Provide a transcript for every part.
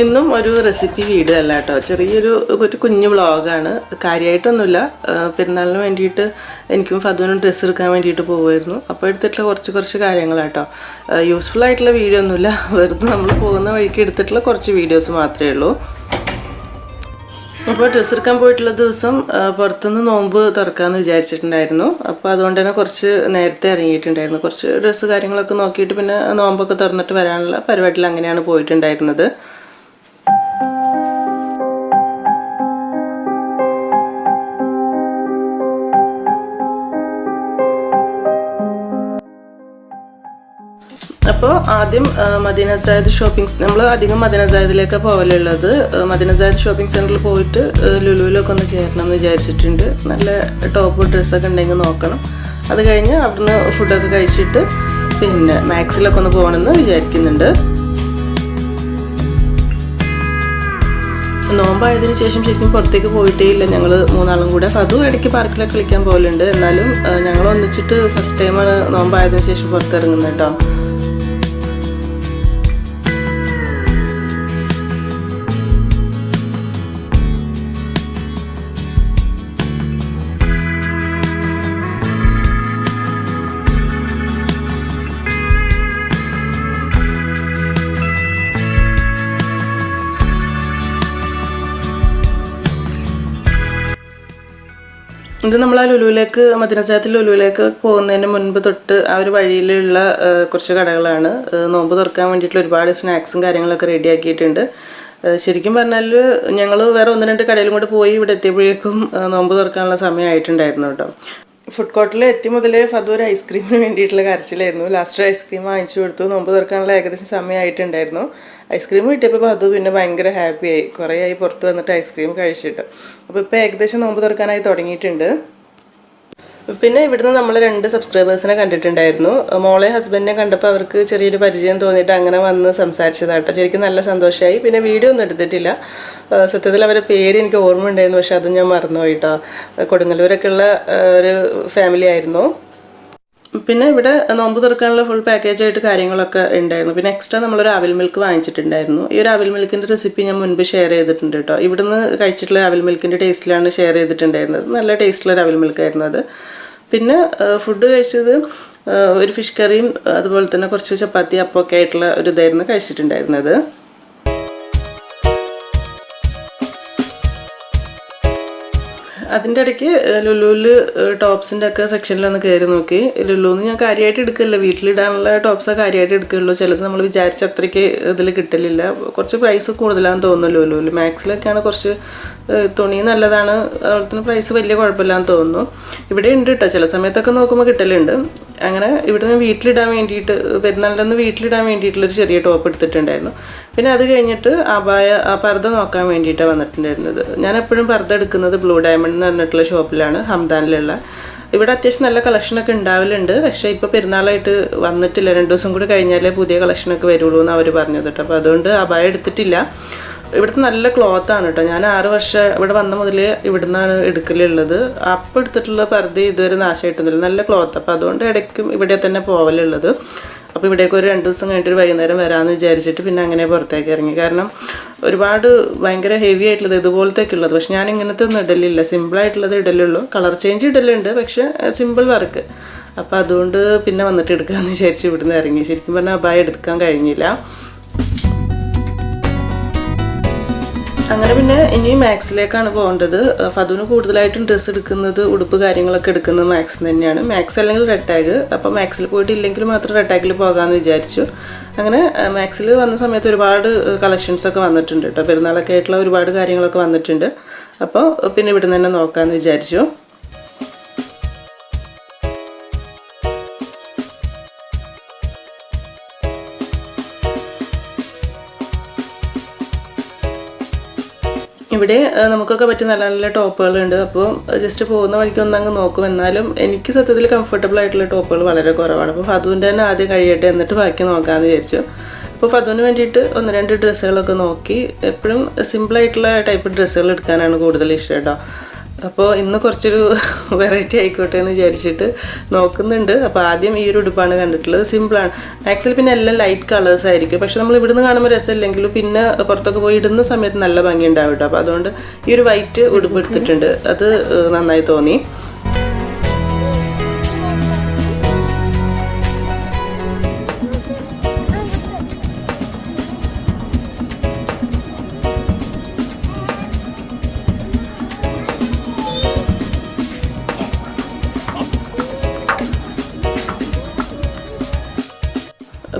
ഇന്നും ഒരു recipe video അല്ല കേട്ടോ, ഒരു കുഞ്ഞു വ്ളോഗാണ്. കാര്യമായിട്ടൊന്നുമില്ല. പെരുന്നാളിന് വേണ്ടിയിട്ട് എനിക്കും ഫദ്വനും ഡ്രസ്സ് എടുക്കാൻ വേണ്ടിയിട്ട് പോകുമായിരുന്നു. അപ്പോൾ എടുത്തിട്ടുള്ള കുറച്ച് കാര്യങ്ങളാട്ടോ. യൂസ്ഫുൾ ആയിട്ടുള്ള വീഡിയോ ഒന്നുമില്ല, വെറുതെ നമ്മൾ പോകുന്ന വഴിക്ക് എടുത്തിട്ടുള്ള കുറച്ച് വീഡിയോസ് മാത്രമേ ഉള്ളൂ. അപ്പോൾ ഡ്രസ്സ് എടുക്കാൻ പോയിട്ടുള്ള ദിവസം പുറത്തുനിന്ന് നോമ്പ് തുറക്കാമെന്ന് വിചാരിച്ചിട്ടുണ്ടായിരുന്നു. അപ്പോൾ അതുകൊണ്ട് തന്നെ കുറച്ച് നേരത്തെ ഇറങ്ങിയിട്ടുണ്ടായിരുന്നു. കുറച്ച് ഡ്രസ്സ് കാര്യങ്ങളൊക്കെ നോക്കിയിട്ട് പിന്നെ നോമ്പൊക്കെ തുറന്നിട്ട് വരാനുള്ള പരിപാടിയിൽ അങ്ങനെയാണ് പോയിട്ടുണ്ടായിരുന്നത്. അപ്പോൾ ആദ്യം മദീന സായദ് നമ്മൾ അധികം മദീന സായദിലേക്കാണ് പോകലുള്ളത്. മദീന സായദ് ഷോപ്പിംഗ് സെൻറ്ററിൽ പോയിട്ട് ലുലുവിലൊക്കെ ഒന്ന് കയറണം എന്ന് വിചാരിച്ചിട്ടുണ്ട്. നല്ല ടോപ്പ് ഡ്രസ്സൊക്കെ ഉണ്ടെങ്കിൽ നോക്കണം. അത് കഴിഞ്ഞ് അവിടുന്ന് ഫുഡൊക്കെ കഴിച്ചിട്ട് പിന്നെ മാക്സിലൊക്കെ ഒന്ന് പോകണമെന്ന് വിചാരിക്കുന്നുണ്ട്. നോമ്പായതിനു ശേഷം ശരിക്കും പുറത്തേക്ക് പോയിട്ടേ ഇല്ല. ഞങ്ങൾ മൂന്നാളും കൂടെ. ഫതു ഇടയ്ക്ക് പാർക്കിലൊക്കെ കളിക്കാൻ പോകലുണ്ട്. എന്നാലും ഞങ്ങൾ ഒന്നിച്ചിട്ട് ഫസ്റ്റ് ടൈമാണ് നോമ്പായതിനു ശേഷം പുറത്തിറങ്ങുന്നത് കേട്ടോ. ഇത് നമ്മൾ ആ ലുലുവിലേക്ക്, മദീന സായദിൽ ലുലുവിലേക്ക് പോകുന്നതിന് മുൻപ് തൊട്ട് ആ ഒരു വഴിയിലുള്ള കുറച്ച് കടകളാണ്. നോമ്പ് തുറക്കാൻ വേണ്ടിയിട്ടുള്ള ഒരുപാട് സ്നാക്സും കാര്യങ്ങളൊക്കെ റെഡിയാക്കിയിട്ടുണ്ട്. ശരിക്കും പറഞ്ഞാൽ ഞങ്ങൾ വേറെ 1-2 കടയിലും കൂടെ പോയി ഇവിടെ എത്തിയപ്പോഴേക്കും നോമ്പ് തുറക്കാനുള്ള സമയമായിട്ടുണ്ടായിരുന്നു കേട്ടോ. ഫുഡ് കോർട്ടിൽ എത്തി മുതലേ ഫതു ഒരു ഐസ്ക്രീമിന് വേണ്ടിയിട്ടുള്ള കരച്ചിലായിരുന്നു. ലാസ്റ്റ് ഐസ്ക്രീം വാങ്ങിച്ചു കൊടുത്തു. നോമ്പ് തുറക്കാനുള്ള ഏകദേശം സമയമായിട്ടുണ്ടായിരുന്നു. ഐസ്ക്രീം കിട്ടിയപ്പോൾ ഫതു പിന്നെ ഭയങ്കര ഹാപ്പിയായി. കുറേ ആയി പുറത്ത് വന്നിട്ട് ഐസ്ക്രീം കഴിച്ചിട്ട്. അപ്പോൾ ഇപ്പോൾ ഏകദേശം നോമ്പ് തുറക്കാനായി തുടങ്ങിയിട്ടുണ്ട്. പിന്നെ ഇവിടുന്ന് നമ്മൾ 2 സബ്സ്ക്രൈബേഴ്സിനെ കണ്ടിട്ടുണ്ടായിരുന്നു. മോളെ ഹസ്ബൻഡിനെ കണ്ടപ്പോൾ അവർക്ക് ചെറിയൊരു പരിചയം തോന്നിയിട്ട് അങ്ങനെ വന്ന് സംസാരിച്ചതാട്ടോ. ശരിക്കും നല്ല സന്തോഷമായി. പിന്നെ വീഡിയോ ഒന്നും എടുത്തിട്ടില്ല. സത്യത്തിൽ അവരുടെ പേര് എനിക്ക് ഓർമ്മ ഉണ്ടായിരുന്നു, പക്ഷെ അതും ഞാൻ മറന്നുപോയി കേട്ടോ. കൊടുങ്ങല്ലൂരൊക്കെ ഉള്ള ഒരു ഫാമിലി ആയിരുന്നു. പിന്നെ ഇവിടെ നോമ്പ് തുറക്കാനുള്ള ഫുൾ പാക്കേജായിട്ട് കാര്യങ്ങളൊക്കെ ഉണ്ടായിരുന്നു. പിന്നെ എക്സ്ട്രാ നമ്മളൊരു അവിൽ മിൽക്ക് വാങ്ങിച്ചിട്ടുണ്ടായിരുന്നു. ഈ ഒരു അവിൽ മിൽക്കിൻ്റെ റെസിപ്പി ഞാൻ മുൻപ് ഷെയർ ചെയ്തിട്ടുണ്ട് കേട്ടോ. ഇവിടുന്ന് കഴിച്ചിട്ടുള്ള അവിൽ മിൽക്കിൻ്റെ ടേസ്റ്റിലാണ് ഷെയർ ചെയ്തിട്ടുണ്ടായിരുന്നത്. നല്ല ടേസ്റ്റുള്ളൊരു അവിൽ മിൽക്കായിരുന്നു അത്. പിന്നെ ഫുഡ് കഴിച്ചത് ഒരു ഫിഷ് കറിയും അതുപോലെ തന്നെ കുറച്ച് ചപ്പാത്തി അപ്പമൊക്കെ ആയിട്ടുള്ള ഒരു ഇതായിരുന്നു കഴിച്ചിട്ടുണ്ടായിരുന്നത്. അതിൻ്റെ ഇടയ്ക്ക് ലുലുവിൽ ടോപ്സിൻ്റെ ഒക്കെ സെക്ഷനിലൊന്ന് കയറി നോക്കി. ലുലുന്ന് ഞാൻ കാര്യമായിട്ട് എടുക്കില്ല, വീട്ടിലിടാനുള്ള ടോപ്സൊക്കെ കാര്യമായിട്ട് എടുക്കുകയുള്ളൂ. ചിലത് നമ്മൾ വിചാരിച്ച അത്രയ്ക്ക് ഇതിൽ കിട്ടലില്ല. കുറച്ച് പ്രൈസ് കൂടുതലാണെന്ന് തോന്നുന്നു ലുലുവിൽ. മാക്സിലൊക്കെയാണ് കുറച്ച് തുണി നല്ലതാണ്, അതുപോലെ തന്നെ പ്രൈസ് വലിയ കുഴപ്പമില്ലാന്ന് തോന്നുന്നു. ഇവിടെ ഉണ്ട് കേട്ടോ, ചില സമയത്തൊക്കെ നോക്കുമ്പോൾ കിട്ടലുണ്ട്. അങ്ങനെ ഇവിടുന്ന് വീട്ടിലിടാൻ വേണ്ടിയിട്ട്, പെരുന്നാളിൻ്റെ അന്ന് വീട്ടിലിടാൻ വേണ്ടിയിട്ടുള്ളൊരു ചെറിയ ടോപ്പ് എടുത്തിട്ടുണ്ടായിരുന്നു. പിന്നെ അത് കഴിഞ്ഞിട്ട് പർദ്ദ നോക്കാൻ വേണ്ടിയിട്ടാണ് വന്നിട്ടുണ്ടായിരുന്നത്. ഞാൻ എപ്പോഴും പർദ്ദ എടുക്കുന്നത് ബ്ലൂ ഡയമണ്ട് എന്ന് പറഞ്ഞിട്ടുള്ള ഷോപ്പിലാണ്, ഹംദാനിലുള്ള. ഇവിടെ അത്യാവശ്യം നല്ല കളക്ഷനൊക്കെ ഉണ്ടാവലുണ്ട്. പക്ഷേ ഇപ്പോൾ പെരുന്നാളായിട്ട് വന്നിട്ടില്ല. 2 ദിവസം കൂടി കഴിഞ്ഞാലേ പുതിയ കളക്ഷനൊക്കെ വരുള്ളൂ എന്ന് അവർ പറഞ്ഞത് കേട്ടോ. അപ്പോൾ അതുകൊണ്ട് എടുത്തിട്ടില്ല. ഇവിടുത്തെ നല്ല ക്ലോത്താണ് കേട്ടോ. ഞാൻ 6 വർഷം ഇവിടെ വന്ന മുതലേ ഇവിടുന്നാണ് എടുക്കലുള്ളത്. അപ്പം എടുത്തിട്ടുള്ള പർദ്ദ ഇതുവരെ നാശമായിട്ടൊന്നുമില്ല, നല്ല ക്ലോത്ത്. അപ്പോൾ അതുകൊണ്ട് ഇടയ്ക്കും ഇവിടെ തന്നെ പോവലുള്ളത്. അപ്പോൾ ഇവിടേക്ക് ഒരു 2 ദിവസം കഴിഞ്ഞിട്ട് വൈകുന്നേരം വരാമെന്ന് വിചാരിച്ചിട്ട് പിന്നെ അങ്ങനെ പുറത്തേക്ക് ഇറങ്ങി. കാരണം ഒരുപാട് ഭയങ്കര ഹെവി ആയിട്ടുള്ളത് ഇതുപോലത്തേക്ക് ഉള്ളത്. പക്ഷെ ഞാൻ ഇങ്ങനത്തെ ഒന്നും ഇടലില്ല, സിമ്പിളായിട്ടുള്ളത് ഇടലുള്ളൂ. കളർ ചേഞ്ച് ഇടലുണ്ട്, പക്ഷേ സിമ്പിൾ വർക്ക്. അപ്പോൾ അതുകൊണ്ട് പിന്നെ വന്നിട്ട് എടുക്കാമെന്ന് വിചാരിച്ച് ഇവിടുന്ന് ഇറങ്ങി. ശരിക്കും പറഞ്ഞാൽ എടുക്കാൻ കഴിഞ്ഞില്ല. അങ്ങനെ പിന്നെ ഇനി മാക്സിലേക്കാണ് പോകേണ്ടത്. ഫതുവിന് കൂടുതലായിട്ടും ഡ്രസ്സ് എടുക്കുന്നത്, ഉടുപ്പ് കാര്യങ്ങളൊക്കെ എടുക്കുന്നത് മാക്സിൽ തന്നെയാണ്. മാക്സ് അല്ലെങ്കിൽ റെഡ് ടാഗ്. അപ്പോൾ മാക്സിൽ പോയിട്ട് ഇല്ലെങ്കിൽ മാത്രം റെഡ് ടാഗിൽ പോകാമെന്ന് വിചാരിച്ചു. അങ്ങനെ മാക്സിൽ വന്ന സമയത്ത് ഒരുപാട് കളക്ഷൻസൊക്കെ വന്നിട്ടുണ്ട് കേട്ടോ. പെരുന്നാളൊക്കെ ആയിട്ടുള്ള ഒരുപാട് കാര്യങ്ങളൊക്കെ വന്നിട്ടുണ്ട്. അപ്പോൾ പിന്നെ ഇവിടുന്ന് തന്നെ നോക്കാമെന്ന് വിചാരിച്ചു. ഇവിടെ നമുക്കൊക്കെ പറ്റിയ നല്ല നല്ല ടോപ്പുകളുണ്ട്. അപ്പോൾ ജസ്റ്റ് പോകുന്ന വഴിക്ക് ഒന്നങ്ങ് നോക്കും. എന്നാലും എനിക്ക് സത്യത്തിൽ കംഫർട്ടബിൾ ആയിട്ടുള്ള ടോപ്പുകൾ വളരെ കുറവാണ്. അപ്പോൾ ഫതുവിൻ്റെ തന്നെ ആദ്യം കഴിയട്ടെ, എന്നിട്ട് ബാക്കി നോക്കാമെന്ന് വിചാരിച്ചു. അപ്പോൾ ഫതുവിന് വേണ്ടിയിട്ട് 1-2 ഡ്രസ്സുകളൊക്കെ നോക്കി. എപ്പോഴും സിമ്പിളായിട്ടുള്ള ടൈപ്പ് ഡ്രസ്സുകൾ എടുക്കാനാണ് കൂടുതൽ ഇഷ്ടം കേട്ടോ. അപ്പോൾ ഇന്ന് കുറച്ചൊരു വെറൈറ്റി ആയിക്കോട്ടെ എന്ന് വിചാരിച്ചിട്ട് നോക്കുന്നുണ്ട്. അപ്പോൾ ആദ്യം ഈ ഒരു ഉടുപ്പാണ് കണ്ടിട്ടുള്ളത്. സിമ്പിളാണ്. മാക്സിൽ പിന്നെ എല്ലാം ലൈറ്റ് കളേഴ്സ് ആയിരിക്കും. പക്ഷെ നമ്മൾ ഇവിടുന്ന് കാണുമ്പോൾ രസമില്ലെങ്കിലും പിന്നെ പുറത്തൊക്കെ പോയി ഇടുന്ന സമയത്ത് നല്ല ഭംഗി ഉണ്ടാവും കേട്ടോ. അപ്പോൾ അതുകൊണ്ട് ഈ ഒരു വൈറ്റ് ഉടുപ്പ് എടുത്തിട്ടുണ്ട്. അത് നന്നായി തോന്നി.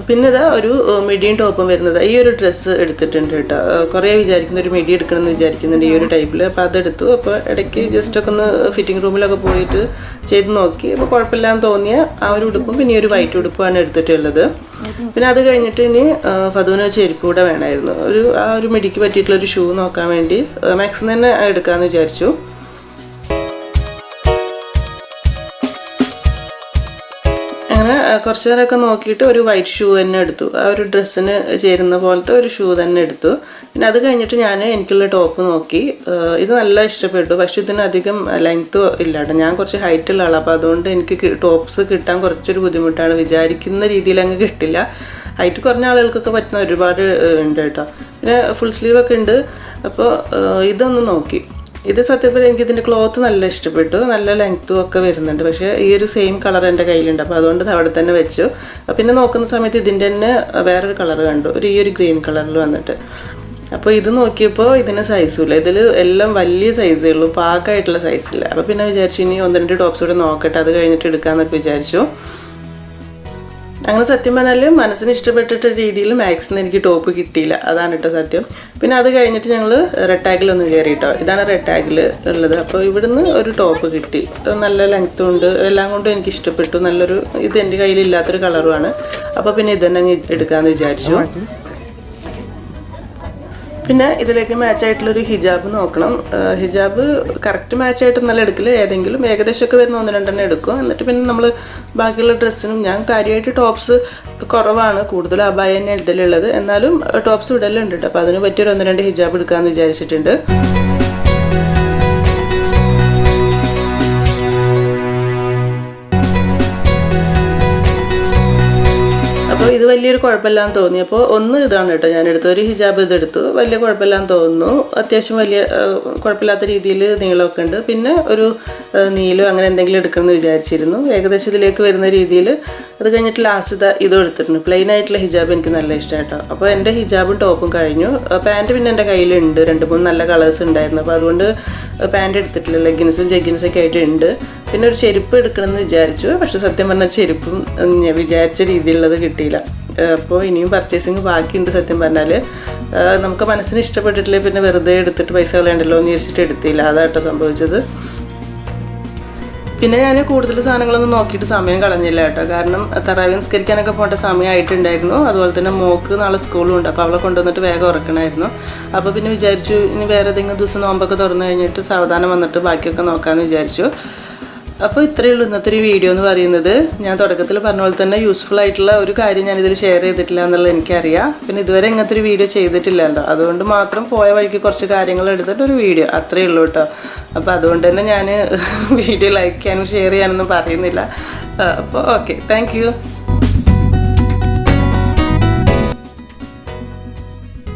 പിന്നെ ഇതാ ഒരു മിഡിയും ടോപ്പും വരുന്നത്. ഈ ഒരു ഡ്രസ്സ് എടുത്തിട്ടുണ്ട് കേട്ടോ. കുറേ വിചാരിക്കുന്ന ഒരു മിഡി എടുക്കണമെന്ന് വിചാരിക്കുന്നുണ്ട് ഈ ഒരു ടൈപ്പിൽ. അപ്പോൾ അതെടുത്തു. അപ്പോൾ ഇടയ്ക്ക് ജസ്റ്റൊക്കെ ഒന്ന് ഫിറ്റിംഗ് റൂമിലൊക്കെ പോയിട്ട് ചെയ്ത് നോക്കി. അപ്പോൾ കുഴപ്പമില്ലാന്ന് തോന്നിയ ആ ഒരു ഉടുപ്പും പിന്നെ ഈ ഒരു വൈറ്റ് ഉടുപ്പുമാണ് എടുത്തിട്ടുള്ളത്. പിന്നെ അത് കഴിഞ്ഞിട്ട് ഇനി ഫദുവിന് ചെരുപ്പ് കൂടെ വേണമായിരുന്നു. ആ ഒരു മിഡിക്ക് പറ്റിയിട്ടുള്ളൊരു ഷൂ നോക്കാൻ വേണ്ടി മാക്സിൽ തന്നെ എടുക്കാമെന്ന് വിചാരിച്ചു. അങ്ങനെ കുറച്ച് നേരമൊക്കെ നോക്കിയിട്ട് ഒരു വൈറ്റ് ഷൂ തന്നെ എടുത്തു. ആ ഒരു ഡ്രസ്സിന് ചേരുന്ന പോലത്തെ ഒരു ഷൂ തന്നെ എടുത്തു. പിന്നെ അത് കഴിഞ്ഞിട്ട് എനിക്കുള്ള ടോപ്പ് നോക്കി. ഇത് നല്ല ഇഷ്ടപ്പെട്ടു. പക്ഷെ ഇതിന് അധികം ലെങ്ത്ത് ഇല്ല കേട്ടോ. ഞാൻ കുറച്ച് ഹൈറ്റുള്ള ആളാണ്. അപ്പോൾ അതുകൊണ്ട് എനിക്ക് ടോപ്സ് കിട്ടാൻ കുറച്ചൊരു ബുദ്ധിമുട്ടാണ്. വിചാരിക്കുന്ന രീതിയിൽ അങ്ങ് കിട്ടില്ല. ഹൈറ്റ് കുറഞ്ഞ ആളുകൾക്കൊക്കെ പറ്റുന്ന ഒരുപാട് ഉണ്ട് കേട്ടോ. പിന്നെ ഫുൾ സ്ലീവൊക്കെ ഉണ്ട്. അപ്പോൾ ഇതൊന്ന് നോക്കി. ഇത് സത്യത്തിൽ എനിക്കിതിൻ്റെ ക്ലോത്ത് നല്ല ഇഷ്ടപ്പെട്ടു. നല്ല ലെങ്ത്തും ഒക്കെ വരുന്നുണ്ട്. പക്ഷേ ഈ ഒരു സെയിം കളർ എൻ്റെ കയ്യിലുണ്ട്. അപ്പോൾ അതുകൊണ്ട് അവിടെ തന്നെ വെച്ചു. പിന്നെ നോക്കുന്ന സമയത്ത് ഇതിൻ്റെ തന്നെ വേറൊരു കളർ കണ്ടു. ഈ ഒരു ഗ്രീൻ കളറിൽ വന്നിട്ട്. അപ്പോൾ ഇത് നോക്കിയപ്പോൾ ഇതിന് സൈസുമില്ല. ഇതിൽ എല്ലാം വലിയ സൈസേ ഉള്ളൂ. പാകമായിട്ടുള്ള സൈസില്ല. അപ്പോൾ പിന്നെ വിചാരിച്ചു ഇനി 1-2 ടോപ്സ് കൂടെ നോക്കട്ടെ, അത് കഴിഞ്ഞിട്ട് എടുക്കാമെന്നൊക്കെ വിചാരിച്ചു. അങ്ങനെ സത്യം പറഞ്ഞാൽ മനസ്സിന് ഇഷ്ടപ്പെട്ടിട്ട രീതിയിൽ മാക്സിന് എനിക്ക് ടോപ്പ് കിട്ടിയില്ല. അതാണ് കേട്ടോ സത്യം. പിന്നെ അത് കഴിഞ്ഞിട്ട് ഞങ്ങൾ റെഡ് ടാഗിലൊന്ന് കയറി കേട്ടോ. ഇതാണ് റെഡ് ടാഗിൽ ഉള്ളത്. അപ്പോൾ ഇവിടുന്ന് ഒരു ടോപ്പ് കിട്ടി. നല്ല ലെങ്ത്തും ഉണ്ട്. എല്ലാം കൊണ്ടും എനിക്ക് ഇഷ്ടപ്പെട്ടു. ഇത് എൻ്റെ കയ്യിലില്ലാത്തൊരു കളറുമാണ്. അപ്പോൾ പിന്നെ ഇതന്നെ എടുക്കാമെന്ന് വിചാരിച്ചു. പിന്നെ ഇതിലേക്ക് മാച്ചായിട്ടുള്ളൊരു ഹിജാബ് നോക്കണം. ഹിജാബ് കറക്റ്റ് മാച്ചായിട്ടൊന്നല്ല എടുക്കില്ല. ഏതെങ്കിലും ഏകദേശമൊക്കെ വരുന്ന 1-2 എടുക്കും. എന്നിട്ട് പിന്നെ നമ്മൾ ബാക്കിയുള്ള ഡ്രസ്സിനും ഞാൻ കാര്യമായിട്ട് ടോപ്സ് കുറവാണ്, കൂടുതൽ അബായ തന്നെ ഇടലുള്ളത്. എന്നാലും ടോപ്സ് ഇടലുണ്ട് കേട്ടോ. അപ്പോൾ അതിന് പറ്റിയൊരു 1-2 ഹിജാബ് എടുക്കാമെന്ന് വിചാരിച്ചിട്ടുണ്ട്. അപ്പോൾ ഇത് വലിയൊരു കുഴപ്പമില്ലാന്ന് തോന്നി. അപ്പോൾ ഇതാണ് കേട്ടോ ഞാൻ എടുത്തത്. ഒരു ഹിജാബ് ഇതെടുത്തു. വലിയ കുഴപ്പമില്ലാന്ന് തോന്നുന്നു. അത്യാവശ്യം വലിയ കുഴപ്പമില്ലാത്ത രീതിയിൽ നീളമൊക്കെ ഉണ്ട്. പിന്നെ ഒരു നീലോ അങ്ങനെ എന്തെങ്കിലും എടുക്കണമെന്ന് വിചാരിച്ചിരുന്നു. ഏകദേശം ഇതിലേക്ക് വരുന്ന രീതിയിൽ. അത് കഴിഞ്ഞിട്ട് ലാസ്റ്റ് ഇതും എടുത്തിട്ടുണ്ട്. പ്ലെയിൻ ആയിട്ടുള്ള ഹിജാബ് എനിക്ക് നല്ല ഇഷ്ടം കേട്ടോ. അപ്പോൾ എൻ്റെ ഹിജാബും ടോപ്പും കഴിഞ്ഞു. പാൻറ്റ് പിന്നെ എൻ്റെ കയ്യിലുണ്ട്. 2-3 നല്ല കളേഴ്സ് ഉണ്ടായിരുന്നു. അപ്പോൾ അതുകൊണ്ട് പാൻറ്റ് എടുത്തിട്ടില്ല. ലെഗിൻസും ജെഗിൻസൊക്കെ ആയിട്ട് ഉണ്ട്. പിന്നെ ഒരു ചെരുപ്പ് എടുക്കണമെന്ന് വിചാരിച്ചു. പക്ഷെ സത്യം പറഞ്ഞാൽ ചെരുപ്പും വിചാരിച്ച രീതിയിലുള്ളത് കിട്ടിയില്ല. അപ്പോൾ ഇനിയും പർച്ചേസിങ് ബാക്കിയുണ്ട്. സത്യം പറഞ്ഞാൽ നമുക്ക് മനസ്സിന് ഇഷ്ടപ്പെട്ടിട്ടില്ലേ പിന്നെ വെറുതെ എടുത്തിട്ട് പൈസ കളയണ്ടല്ലോ എന്ന് വിചാരിച്ചിട്ട് എടുത്തില്ല. അതാട്ടോ സംഭവിച്ചത്. പിന്നെ ഞാൻ കൂടുതൽ സാധനങ്ങളൊന്നും നോക്കിയിട്ട് സമയം കളഞ്ഞില്ല കേട്ടോ. കാരണം തറാവി നിസ്കരിക്കാനൊക്കെ പോകേണ്ട സമയമായിട്ടുണ്ടായിരുന്നു. അതുപോലെ തന്നെ മോക്ക് നാളെ സ്കൂളും ഉണ്ട്. അപ്പോൾ അവളെ കൊണ്ടുവന്നിട്ട് വേഗം ഉറക്കണമായിരുന്നു. അപ്പോൾ പിന്നെ വിചാരിച്ചു ഇനി വേറെ ഏതെങ്കിലും ദിവസം നോമ്പൊക്കെ തുറന്നു കഴിഞ്ഞിട്ട് സാവധാനം വന്നിട്ട് ബാക്കിയൊക്കെ നോക്കാമെന്ന് വിചാരിച്ചു. അപ്പോൾ ഇത്രയേ ഉള്ളൂ ഇന്നത്തെ ഒരു വീഡിയോ എന്ന് പറയുന്നത്. ഞാൻ തുടക്കത്തിൽ പറഞ്ഞ പോലെ തന്നെ യൂസ്ഫുൾ ആയിട്ടുള്ള ഒരു കാര്യം ഞാനിതിൽ ഷെയർ ചെയ്തിട്ടില്ല എന്നുള്ളത് എനിക്കറിയാം. പിന്നെ ഇതുവരെ ഇങ്ങനത്തെ ഒരു വീഡിയോ ചെയ്തിട്ടില്ലല്ലോ. അതുകൊണ്ട് മാത്രം പോയ വഴിക്ക് കുറച്ച് കാര്യങ്ങൾ എടുത്തിട്ടൊരു വീഡിയോ അത്രയേ ഉള്ളൂ കേട്ടോ. അപ്പോൾ അതുകൊണ്ട് തന്നെ ഞാൻ വീഡിയോ ലൈക്ക് ചെയ്യാനും ഷെയർ ചെയ്യാനൊന്നും പറയുന്നില്ല. അപ്പോൾ ഓക്കെ, താങ്ക് യു.